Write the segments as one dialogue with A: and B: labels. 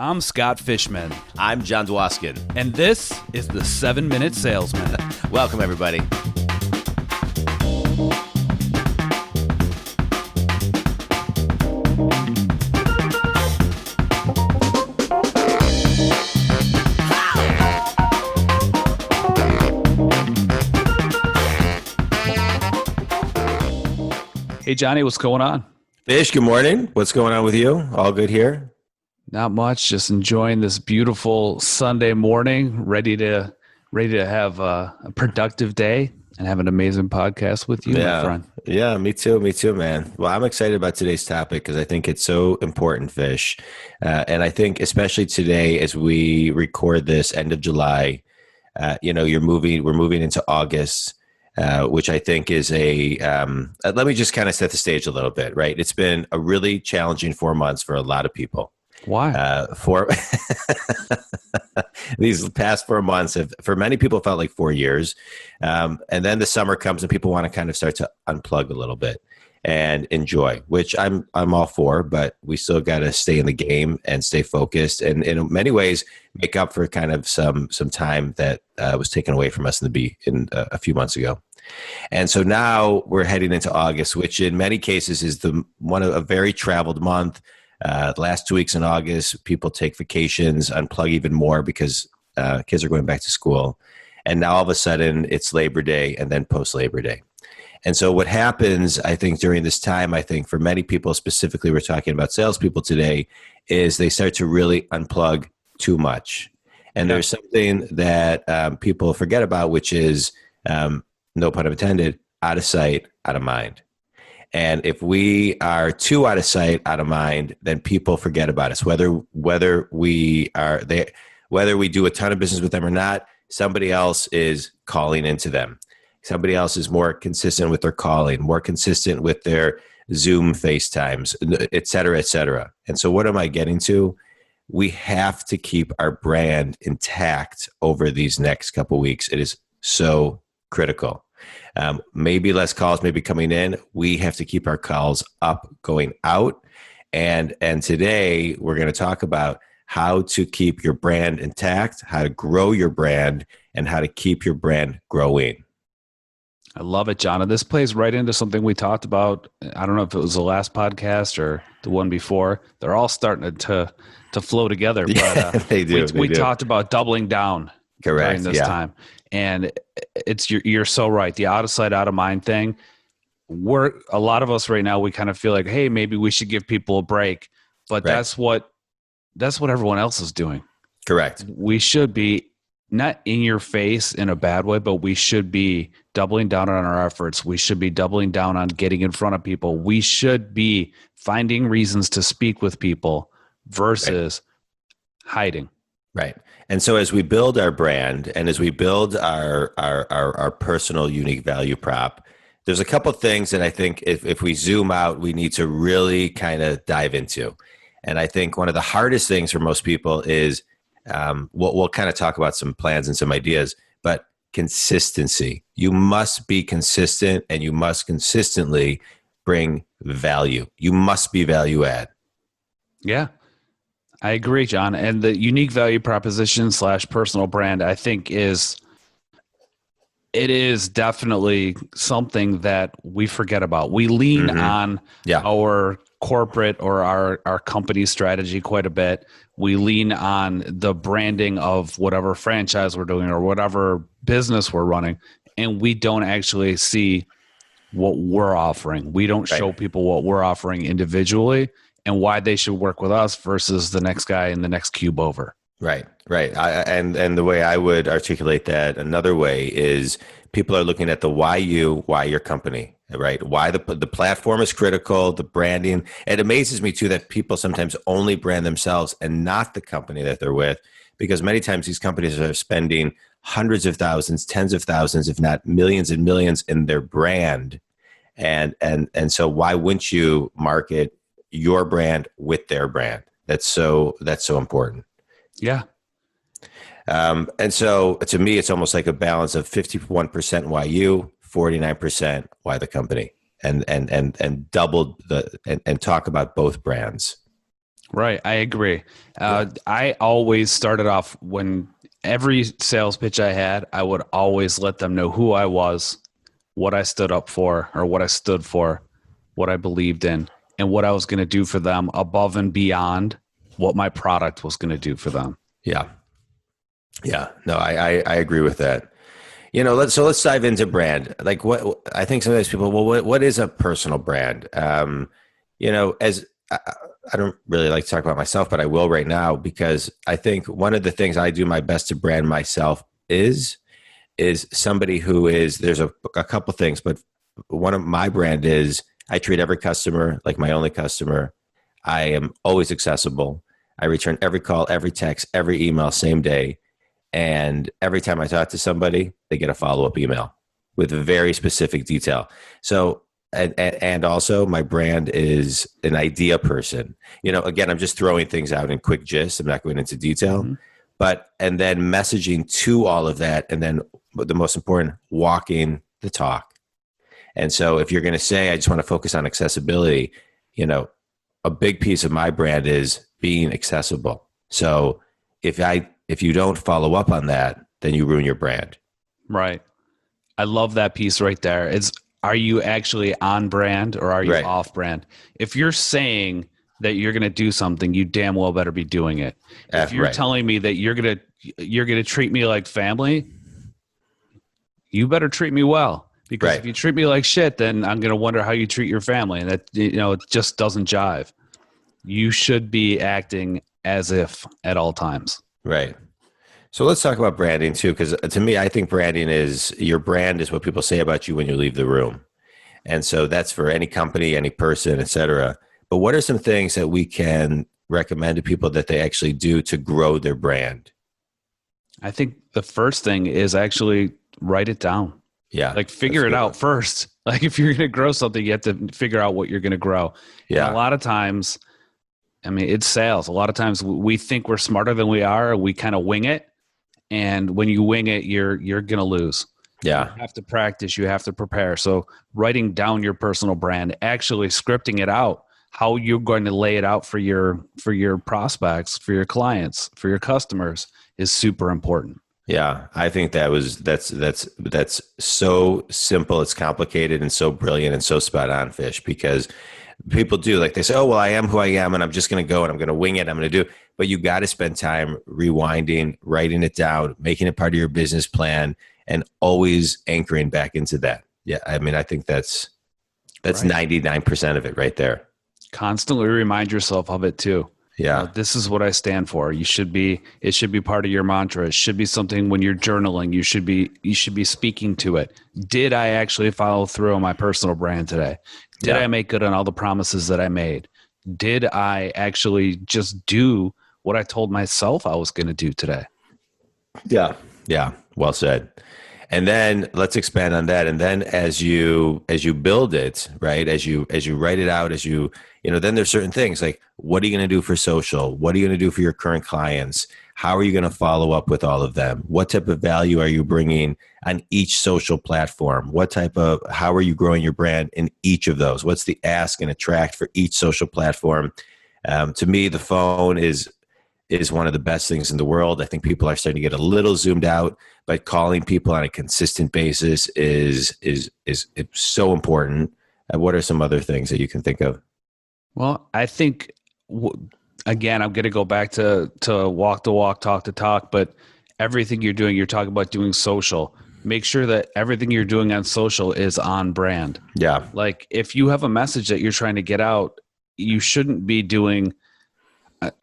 A: I'm Scott Fishman,
B: I'm John Dwoskin.
A: and this is the 7-Minute Salesman.
B: Welcome, everybody.
A: Hey, Johnny, what's going on?
B: Fish, good morning. What's going on with you? All good here?
A: Not much. Just enjoying this beautiful Sunday morning. Ready to have a productive day and have an amazing podcast with you, my friend.
B: Yeah, me too, man. Well, I'm excited about today's topic because I think it's so important, Fish. And I think especially today as we record this end of July, we're moving into August, which I think is let me just kind of set the stage a little bit, right? It's been a really challenging 4 months for a lot of people.
A: Why?
B: For these past 4 months have, for many people, felt like 4 years. And then the summer comes and people want to kind of start to unplug a little bit and enjoy, which I'm all for, but we still got to stay in the game and stay focused and in many ways make up for kind of some time that was taken away from us in a few months ago. And so now we're heading into August, which in many cases is a very traveled month. The last 2 weeks in August, people take vacations, unplug even more because kids are going back to school. And now all of a sudden it's Labor Day and then post-Labor Day. And so what happens, I think, during this time, I think for many people, specifically we're talking about salespeople today, is they start to really unplug too much. And there's something that people forget about, which is, no pun intended, out of sight, out of mind. And if we are too out of sight, out of mind, then people forget about us. Whether we do a ton of business with them or not, somebody else is calling into them. Somebody else is more consistent with their calling, more consistent with their Zoom FaceTimes, et cetera, et cetera. And so what am I getting to? We have to keep our brand intact over these next couple of weeks. It is so critical. Maybe less calls may be coming in. We have to keep our calls up, going out. And today we're going to talk about how to keep your brand intact, how to grow your brand, and how to keep your brand growing.
A: I love it, John. And this plays right into something we talked about. I don't know if it was the last podcast or the one before. They're all starting to flow together. But
B: they do.
A: We talked about doubling down
B: Correct.
A: during this time. And you're so right. The out of sight, out of mind thing. A lot of us right now, we kind of feel like, hey, maybe we should give people a break. But that's what everyone else is doing.
B: Correct.
A: We should be not in your face in a bad way, but we should be doubling down on our efforts. We should be doubling down on getting in front of people. We should be finding reasons to speak with people versus hiding.
B: Right. And so as we build our brand and as we build our personal unique value prop, there's a couple of things that I think if we zoom out, we need to really kind of dive into. And I think one of the hardest things for most people is we'll kind of talk about some plans and some ideas, but consistency. You must be consistent and you must consistently bring value. You must be value add.
A: Yeah. I agree, John. And the unique value proposition / personal brand, I think it is definitely something that we forget about. We lean on our corporate or our company strategy quite a bit. We lean on the branding of whatever franchise we're doing or whatever business we're running, and we don't actually see what we're offering. We don't show people what we're offering individually and why they should work with us versus the next guy in the next cube over.
B: Right. And the way I would articulate that another way is people are looking at the why your company, right? Why the platform is critical, the branding. It amazes me too that people sometimes only brand themselves and not the company that they're with, because many times these companies are spending hundreds of thousands, tens of thousands, if not millions and millions in their brand. And so why wouldn't you market your brand with their brand? That's so important.
A: Yeah.
B: And so to me, it's almost like a balance of 51% why you, 49% why the company, and double and talk about both brands.
A: Right. I agree. I always started off when every sales pitch I had, I would always let them know who I was, what I stood up for, or what I stood for, what I believed in, and what I was going to do for them above and beyond what my product was going to do for them.
B: Yeah. Yeah. No, I agree with that. Let's dive into brand. Like what I think sometimes people, well, what is a personal brand? As I don't really like to talk about myself, but I will right now because I think one of the things I do my best to brand myself is somebody who is, there's a couple things, but one of my brand is I treat every customer like my only customer. I am always accessible. I return every call, every text, every email, same day. And every time I talk to somebody, they get a follow-up email with a very specific detail. So, and also my brand is an idea person. Again, I'm just throwing things out in quick gist. I'm not going into detail, and then messaging to all of that. And then the most important, walking the talk. And so if you're going to say, I just want to focus on accessibility, a big piece of my brand is being accessible. So if you don't follow up on that, then you ruin your brand.
A: Right. I love that piece right there. Are you actually on brand or are you off brand? If you're saying that you're going to do something, you damn well better be doing it. If you're telling me that you're going to treat me like family, you better treat me well. Because if you treat me like shit, then I'm going to wonder how you treat your family. And that, it just doesn't jive. You should be acting as if at all times.
B: Right. So let's talk about branding too, because to me, I think branding is, your brand is what people say about you when you leave the room. And so that's for any company, any person, et cetera. But what are some things that we can recommend to people that they actually do to grow their brand?
A: I think the first thing is actually write it down.
B: Yeah.
A: Like figure it out first. Like if you're going to grow something, you have to figure out what you're going to grow. Yeah. And a lot of times, it's sales. A lot of times we think we're smarter than we are. We kind of wing it. And when you wing it, you're going to lose.
B: Yeah.
A: You have to practice. You have to prepare. So writing down your personal brand, actually scripting it out, how you're going to lay it out for your prospects, for your clients, for your customers is super important.
B: Yeah, I think that's so simple. It's complicated and so brilliant and so spot on, Fish, because people do, like, they say, oh, well, I am who I am and I'm just going to go and I'm going to wing it. I'm going to do, but you got to spend time rewinding, writing it down, making it part of your business plan, and always anchoring back into that. Yeah. I think that's 99% of it right there.
A: Constantly remind yourself of it too.
B: Yeah.
A: This is what I stand for. It should be part of your mantra. It should be something when you're journaling, you should be speaking to it. Did I actually follow through on my personal brand today? Did I make good on all the promises that I made? Did I actually just do what I told myself I was going to do today?
B: Yeah. Yeah. Well said. And then let's expand on that. And then as you build it, right, as you write it out, then there's certain things like, what are you going to do for social? What are you going to do for your current clients? How are you going to follow up with all of them? What type of value are you bringing on each social platform? How are you growing your brand in each of those? What's the ask and attract for each social platform? To me, the phone is one of the best things in the world. I think people are starting to get a little zoomed out, but calling people on a consistent basis is so important. What are some other things that you can think of?
A: Well, I think, again, I'm going to go back to walk the walk, talk the talk, but everything you're doing, you're talking about doing social. Make sure that everything you're doing on social is on brand.
B: Yeah.
A: Like if you have a message that you're trying to get out, you shouldn't be doing,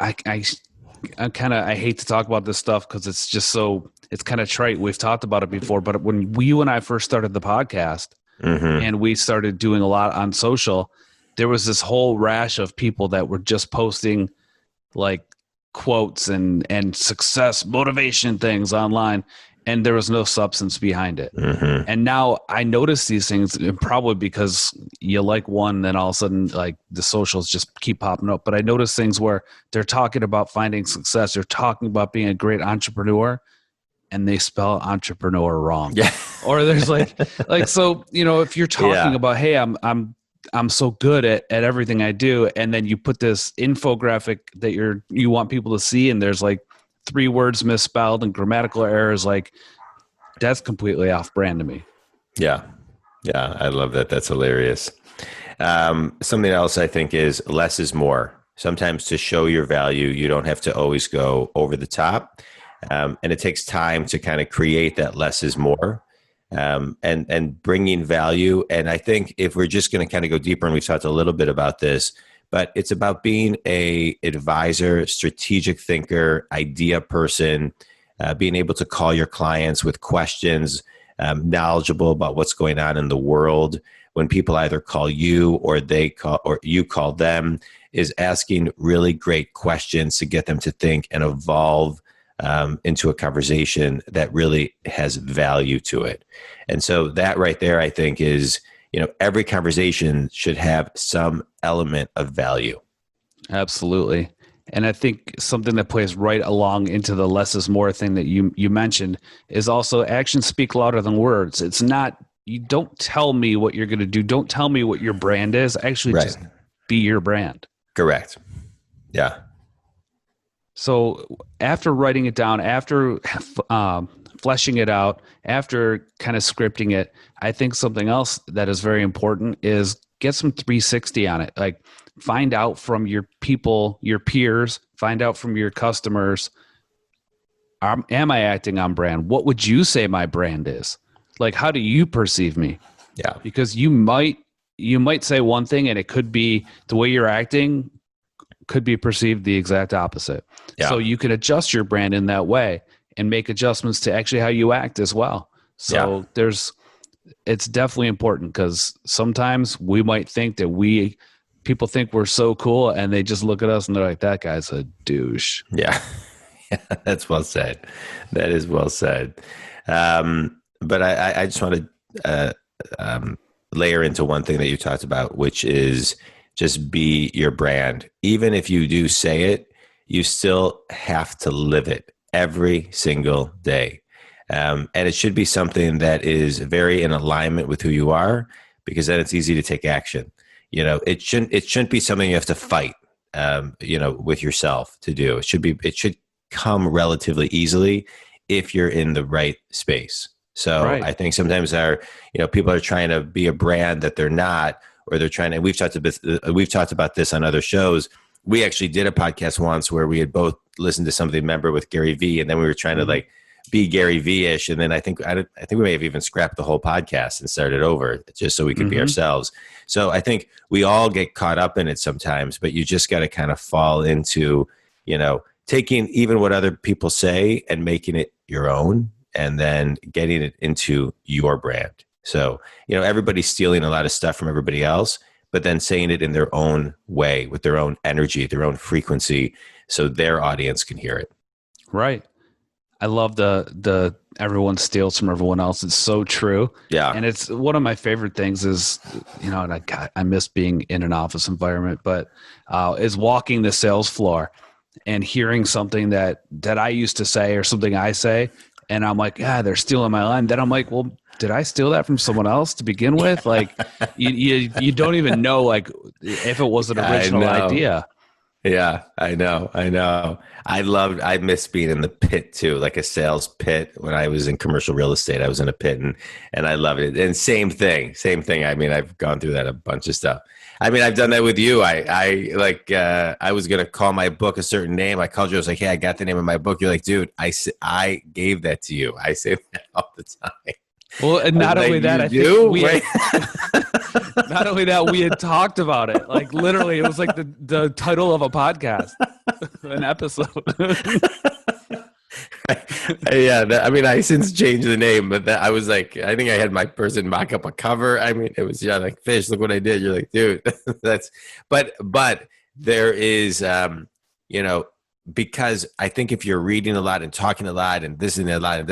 A: I hate to talk about this stuff because it's just it's kind of trite. We've talked about it before, but when you and I first started the podcast and we started doing a lot on social, there was this whole rash of people that were just posting like quotes and success motivation things online, and there was no substance behind it. And now I notice these things, and probably because you like one, then all of a sudden like the socials just keep popping up. But I notice things where they're talking about finding success, they're talking about being a great entrepreneur, and they spell entrepreneur wrong.
B: Yeah.
A: Or there's like so, if you're talking about, hey, I'm so good at everything I do. And then you put this infographic that you want people to see, and there's like 3 words misspelled and grammatical errors. Like, that's completely off brand to me.
B: Yeah. Yeah. I love that. That's hilarious. Something else I think is less is more. Sometimes to show your value, you don't have to always go over the top. And it takes time to kind of create that less is more, and bringing value. And I think if we're just going to kind of go deeper, and we've talked a little bit about this, but it's about being a advisor, strategic thinker, idea person, being able to call your clients with questions, knowledgeable about what's going on in the world. When people either call you or you call them, is asking really great questions to get them to think and evolve into a conversation that really has value to it. And so that right there, I think, is, every conversation should have some element of value.
A: Absolutely. And I think something that plays right along into the less is more thing that you mentioned is also actions speak louder than words. It's not, you don't tell me what you're going to do. Don't tell me what your brand is. Actually, right. Just be your brand.
B: Correct. Yeah.
A: So after writing it down, after fleshing it out, after kind of scripting it, I think something else that is very important is get some 360 on it. Like, find out from your people, your peers, find out from your customers, am I acting on brand? What would you say my brand is? Like, how do you perceive me?
B: Yeah.
A: Because you might say one thing, and it could be the way you're acting could be perceived the exact opposite. Yeah. So you can adjust your brand in that way and make adjustments to actually how you act as well. So it's definitely important, because sometimes we might think that people think we're so cool, and they just look at us and they're like, that guy's a douche.
B: Yeah. That's well said. That is well said. But I just want to layer into one thing that you talked about, which is just be your brand. Even if you do say it, you still have to live it every single day. And it should be something that is very in alignment with who you are, because then it's easy to take action. It shouldn't be something you have to fight, with yourself to do. It should come relatively easily if you're in the right space. So right. I think sometimes people are trying to be a brand that they're not, or they're trying to, we've talked about this on other shows. We actually did a podcast once where we had both listened to something, remember, with Gary Vee, and then we were trying to be Gary Vee-ish. And then I think we may have even scrapped the whole podcast and started over just so we could be ourselves. So I think we all get caught up in it sometimes, but you just got to kind of fall into, taking even what other people say and making it your own, and then getting it into your brand. So, everybody's stealing a lot of stuff from everybody else, but then saying it in their own way, with their own energy, their own frequency, so their audience can hear it.
A: Right. I love the everyone steals from everyone else. It's so true.
B: Yeah.
A: And it's one of my favorite things is, and I miss being in an office environment, but is walking the sales floor and hearing something that I used to say, or something I say, and I'm like, they're stealing my line. Then I'm like, well, did I steal that from someone else to begin with? Like, you don't even know, like, if it was an original idea.
B: Yeah, I know. I miss being in the pit too, like a sales pit. When I was in commercial real estate, I was in a pit, and I loved it. And same thing. I mean, I've gone through that a bunch of stuff. I mean, I've done that with you. I was going to call my book a certain name. I called you. I was like, hey, I got the name of my book. You're like, dude, I gave that to you. I say that all the time.
A: Well, and not only that, I think we not only that, we had talked about it. Like, literally, it was like the title of a podcast, an episode.
B: Yeah, I mean, I since changed the name, but I was like, I think I had my person mock up a cover. I mean, it was like, Fish, look what I did. You're like, dude, but there is, because I think if you're reading a lot and talking a lot and this and that, a lot and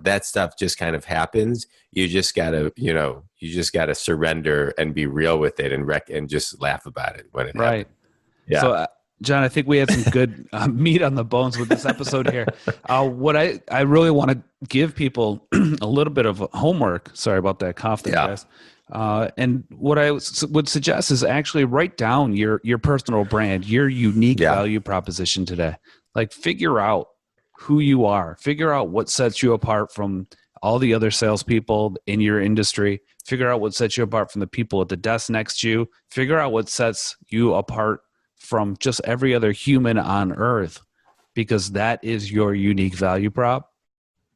B: that stuff just kind of happens. You just gotta surrender and be real with it, and just laugh about it when it happens. Yeah.
A: So, John, I think we had some good meat on the bones with this episode here. What I really want to give people a little bit of homework. Sorry about that cough there, guys. And what I would suggest is actually write down your personal brand, your unique value proposition today. Like, figure out who you are. Figure out what sets you apart from all the other salespeople in your industry. Figure out what sets you apart from the people at the desk next to you. Figure out what sets you apart from just every other human on earth, because that is your unique value prop.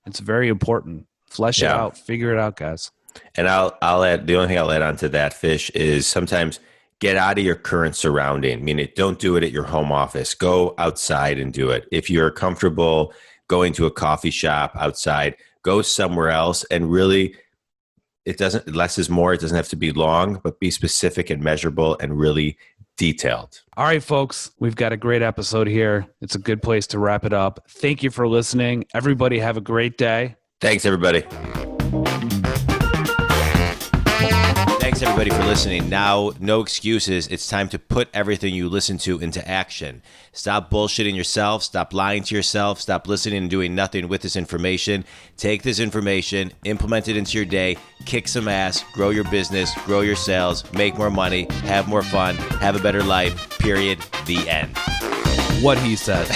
A: It's very important. Flesh it out. Figure it out, guys.
B: And I'll add, the only thing I'll add on to that, Fish, is sometimes get out of your current surrounding. Meaning, don't do it at your home office. Go outside and do it. If you're comfortable going to a coffee shop outside, go somewhere else. And really, less is more. It doesn't have to be long, but be specific and measurable and really detailed.
A: All right, folks, we've got a great episode here. It's a good place to wrap it up. Thank you for listening. Everybody have a great day.
B: Thanks, everybody. Thanks, everybody, for listening. Now, no excuses. It's time to put everything you listen to into action. Stop bullshitting yourself. Stop lying to yourself. Stop listening and doing nothing with this information. Take this information, implement it into your day, kick some ass, grow your business, grow your sales, make more money, have more fun, have a better life, period. The end.
A: What he said.